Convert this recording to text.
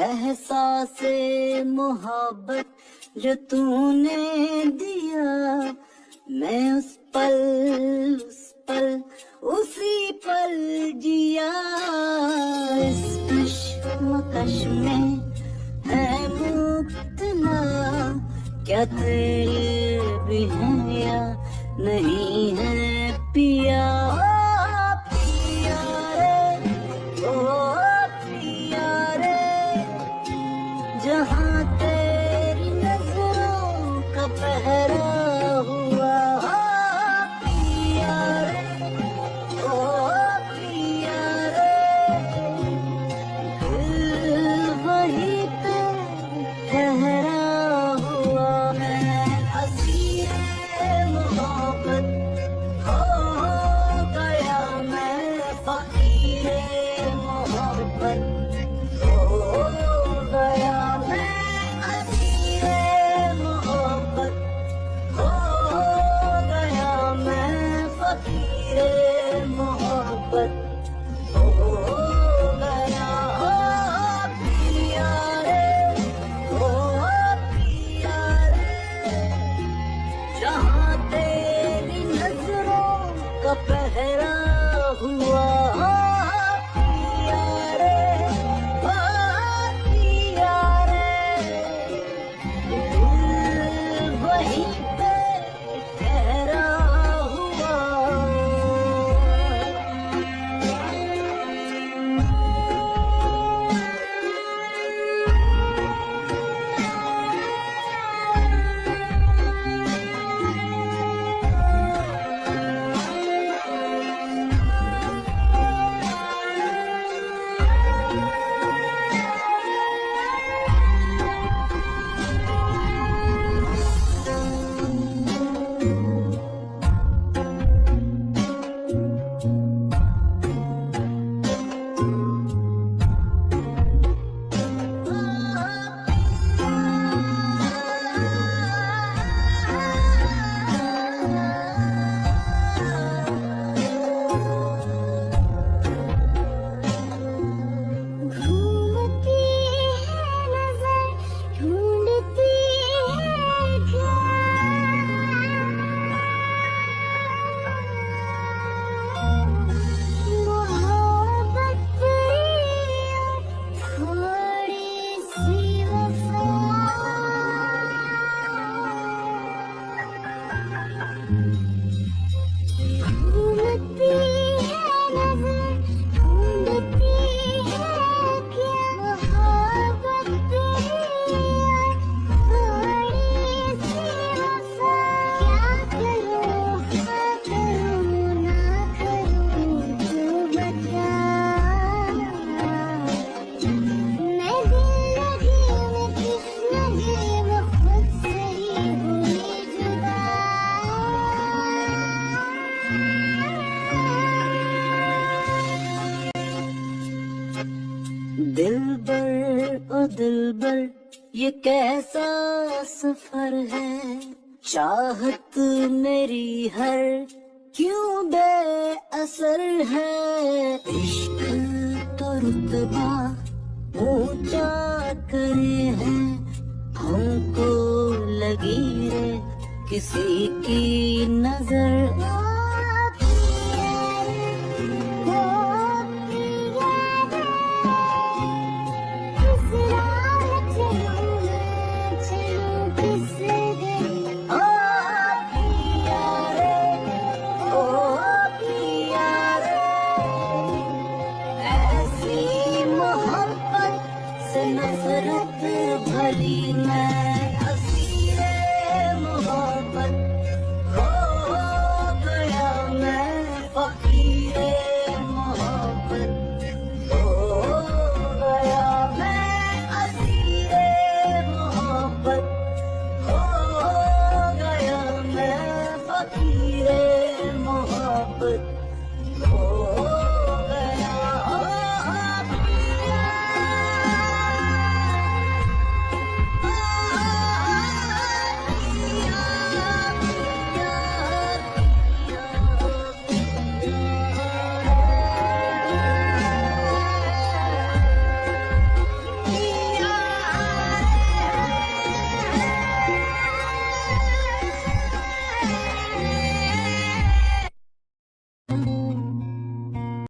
एहसासे मोहब्बत जो तूने दिया, मैं उस पल उसी पल जिया। इस कश्मकश में है मुब्तला, क्या तेरे भी है या नहीं है पिया। पिया रे, ओ पिया रे, जहाँ तेरी नजरों का पहरा हुआ। पिया रे, ओ पिया रे, दिल वहीं पे ठहरा हुआ। मैं असीरे मोहब्बत हो गया, मैं फकीरे मोहब्बत हो गया। मैं असीरे मोहब्बत हो गया, मैं फकीरे मोहब्बत हो गया। ओ पिया रे, ओ पिया रे, जहाँ तेरी नजरों का पहरा हुआ। पिया रे, ओ पिया रे, दिल वहीं पे ठहरा हुआ। घूमती है नजर, ढूंढती है मोहब्बत थोड़ी सी वफा। घूमती है नजर, ढूंढती है क्या मोहब्बत थोड़ी सी वफा। क्या करूं, हाँ करूं ना करूं, तू बता। मैं दिल लगी में किस लगी, वो खुद से ही हुई जुदा। दिलबर ओ दिलबर, ये कैसा सफर है। चाहत मेरी हर क्यों बेअसर है। इश्क तो रुतबा ऊंचा करे है, हमको लगी रे किसी की नजर।